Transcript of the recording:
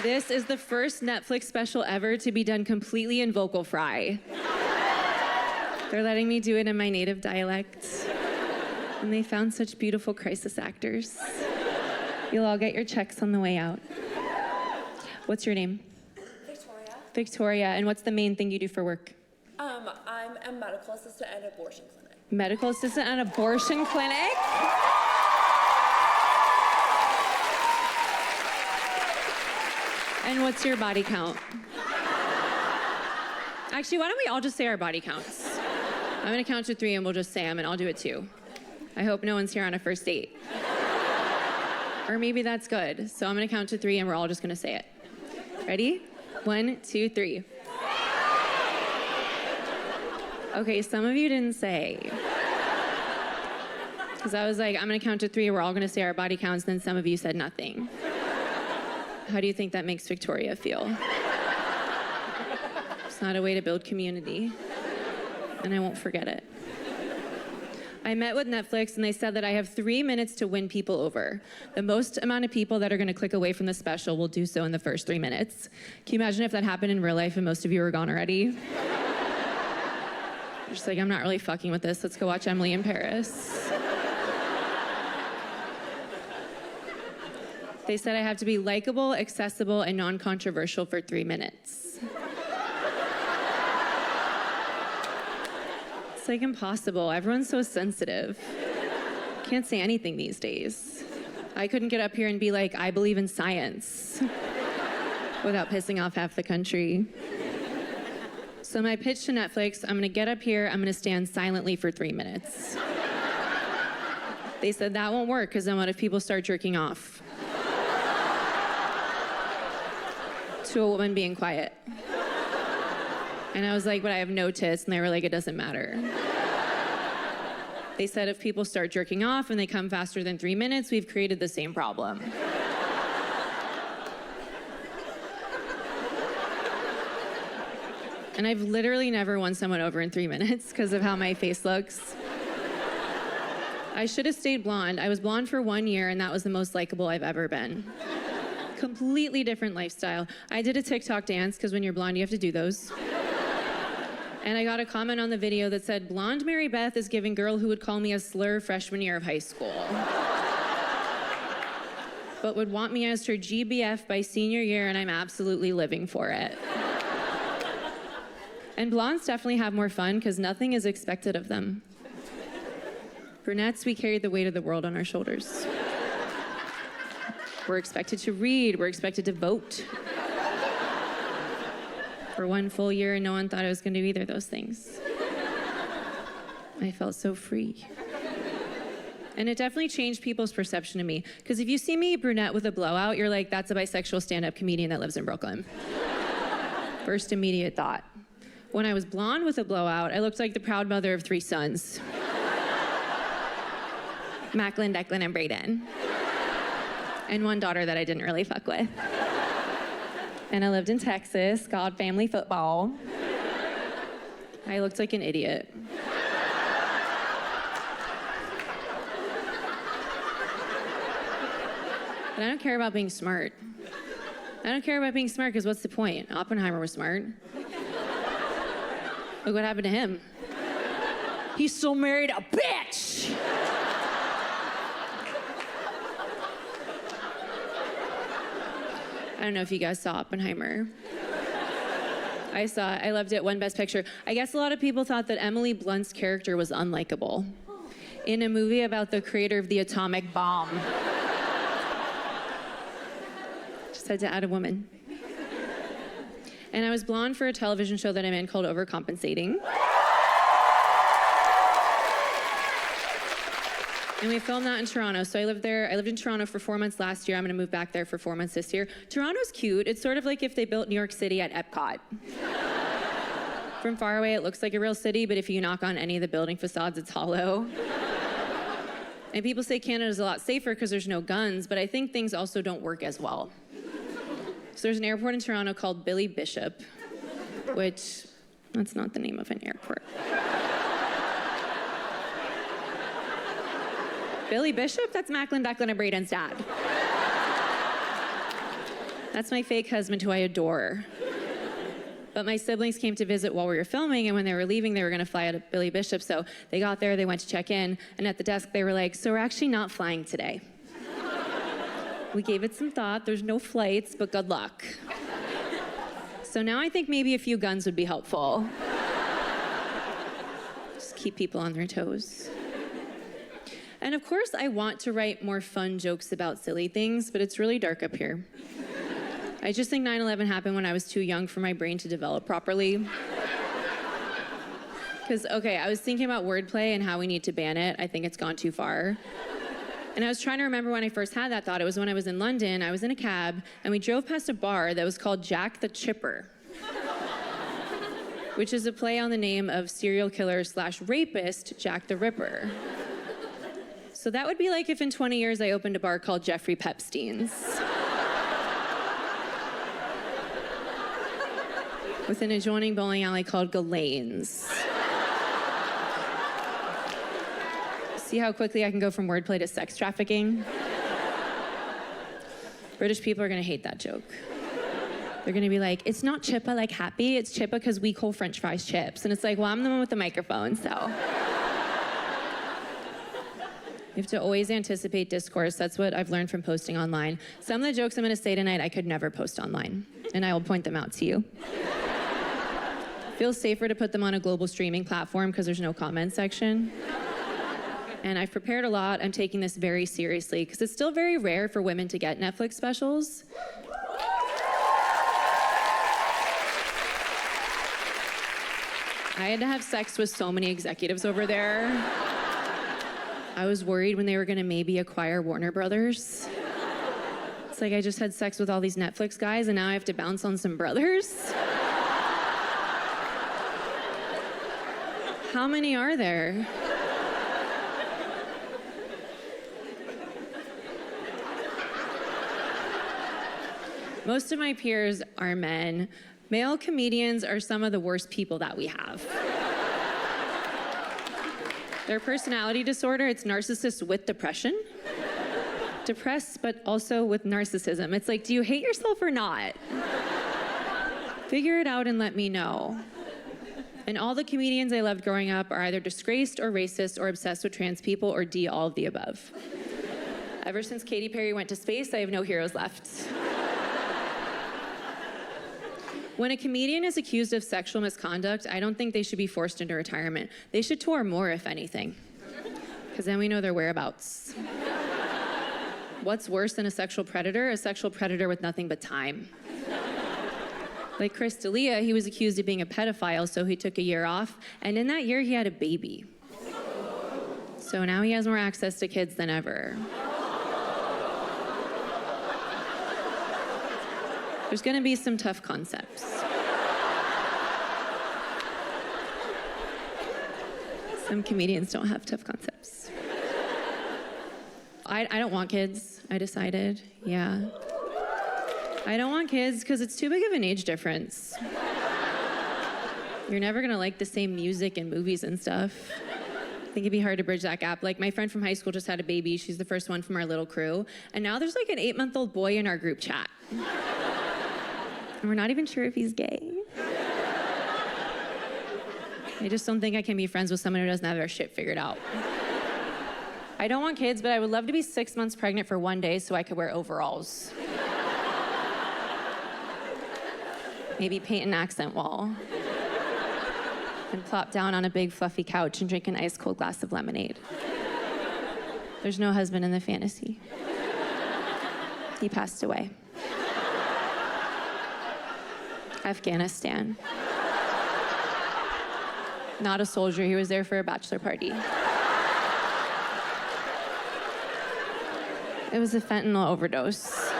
This is the first Netflix special ever to be done completely in vocal fry. They're letting me do it in my native dialect. And they found such beautiful crisis actors. You'll all get your checks on the way out. What's your name? Victoria. Victoria, and what's the main thing you do for work? I'm a medical assistant at an abortion clinic. Medical assistant at an abortion clinic? And what's your body count? Actually, why don't we all just say our body counts? I'm gonna count to 3 and we'll just say them, and I'll do it too. I hope no one's here on a first date. Or maybe that's good. So I'm gonna count to 3 and we're all just gonna say it. Ready? 1, 2, 3. Okay, some of you didn't say. Because I was like, I'm gonna count to 3, we're all gonna say our body counts, then some of you said nothing. How do you think that makes Victoria feel? It's not a way to build community, and I won't forget it. I met with Netflix and they said that I have 3 minutes to win people over. The most amount of people that are gonna click away from the special will do so in the first 3 minutes. Can you imagine if that happened in real life and most of you were gone already? You're just like, I'm not really fucking with this, let's go watch Emily in Paris. They said I have to be likable, accessible, and non-controversial for 3 minutes. It's like impossible. Everyone's so sensitive. Can't say anything these days. I couldn't get up here and be like, I believe in science, without pissing off half the country. So my pitch to Netflix, I'm gonna get up here, I'm gonna stand silently for 3 minutes. They said that won't work, because then what if people start jerking off? To a woman being quiet. And I was like, but I have no tits, and they were like, it doesn't matter. They said if people start jerking off and they come faster than 3 minutes, we've created the same problem. And I've literally never won someone over in 3 minutes because of how my face looks. I should have stayed blonde. I was blonde for 1 year, and that was the most likable I've ever been. Completely different lifestyle. I did a TikTok dance, because when you're blonde, you have to do those. And I got a comment on the video that said, blonde Mary Beth is giving girl who would call me a slur freshman year of high school. But would want me as her GBF by senior year, and I'm absolutely living for it. And blondes definitely have more fun, because nothing is expected of them. Brunettes, we carry the weight of the world on our shoulders. We're expected to read, we're expected to vote. For 1 full year, no one thought I was gonna do either of those things. I felt so free. And it definitely changed people's perception of me. Because if you see me brunette with a blowout, you're like, that's a bisexual stand-up comedian that lives in Brooklyn. First immediate thought. When I was blonde with a blowout, I looked like the proud mother of 3 sons. Macklin, Declan, and Brayden. And 1 daughter that I didn't really fuck with. And I lived in Texas, God family football. I looked like an idiot. But I don't care about being smart. I don't care about being smart, because what's the point? Oppenheimer was smart. Look what happened to him. He still married a bitch! I don't know if you guys saw Oppenheimer. I saw it. I loved it. Won Best Picture. I guess a lot of people thought that Emily Blunt's character was unlikable in a movie about the creator of the atomic bomb. Just had to add a woman. And I was blonde for a television show that I'm in called Overcompensating. And we filmed that in Toronto. So I lived in Toronto for 4 months last year. I'm gonna move back there for 4 months this year. Toronto's cute. It's sort of like if they built New York City at Epcot. From far away, it looks like a real city, but if you knock on any of the building facades, it's hollow. And people say Canada's a lot safer because there's no guns, but I think things also don't work as well. So there's an airport in Toronto called Billy Bishop, which, that's not the name of an airport. Billy Bishop? That's Macklin, Declan, and Brayden's dad. That's my fake husband who I adore. But my siblings came to visit while we were filming, and when they were leaving, they were gonna fly out of Billy Bishop, so they got there, they went to check in, and at the desk, they were like, so we're actually not flying today. We gave it some thought, there's no flights, but good luck. So now I think maybe a few guns would be helpful. Just keep people on their toes. And of course, I want to write more fun jokes about silly things, but it's really dark up here. I just think 9/11 happened when I was too young for my brain to develop properly. Because, okay, I was thinking about wordplay and how we need to ban it. I think it's gone too far. And I was trying to remember when I first had that thought. It was when I was in London. I was in a cab, and we drove past a bar that was called Jack the Chipper, which is a play on the name of serial killer / rapist Jack the Ripper. So that would be like if in 20 years I opened a bar called Jeffrey Pepstein's. With an adjoining bowling alley called Ghislaine's. See how quickly I can go from wordplay to sex trafficking? British people are gonna hate that joke. They're gonna be like, it's not chippa like happy, it's chippa because we call French fries chips. And it's like, well, I'm the one with the microphone, so. You have to always anticipate discourse. That's what I've learned from posting online. Some of the jokes I'm gonna say tonight, I could never post online, and I will point them out to you. Feels safer to put them on a global streaming platform because there's no comment section. And I've prepared a lot. I'm taking this very seriously because it's still very rare for women to get Netflix specials. I had to have sex with so many executives over there. I was worried when they were gonna maybe acquire Warner Brothers. It's like I just had sex with all these Netflix guys and now I have to bounce on some brothers. How many are there? Most of my peers are men. Male comedians are some of the worst people that we have. Their personality disorder, it's narcissists with depression. Depressed, but also with narcissism. It's like, do you hate yourself or not? Figure it out and let me know. And all the comedians I loved growing up are either disgraced or racist or obsessed with trans people or D, all of the above. Ever since Katy Perry went to space, I have no heroes left. When a comedian is accused of sexual misconduct, I don't think they should be forced into retirement. They should tour more, if anything, because then we know their whereabouts. What's worse than a sexual predator? A sexual predator with nothing but time. Like Chris D'Elia, he was accused of being a pedophile, so he took a year off, and in that year he had a baby. So now he has more access to kids than ever. There's gonna be some tough concepts. Some comedians don't have tough concepts. I don't want kids, I decided, yeah. I don't want kids because it's too big of an age difference. You're never gonna like the same music and movies and stuff. I think it'd be hard to bridge that gap. Like my friend from high school just had a baby. She's the first one from our little crew. And now there's like an 8-month-old boy in our group chat. And we're not even sure if he's gay. I just don't think I can be friends with someone who doesn't have their shit figured out. I don't want kids, but I would love to be 6 months pregnant for one day so I could wear overalls. Maybe paint an accent wall. And plop down on a big fluffy couch and drink an ice cold glass of lemonade. There's no husband in the fantasy. He passed away. Afghanistan. Not a soldier, he was there for a bachelor party. It was a fentanyl overdose.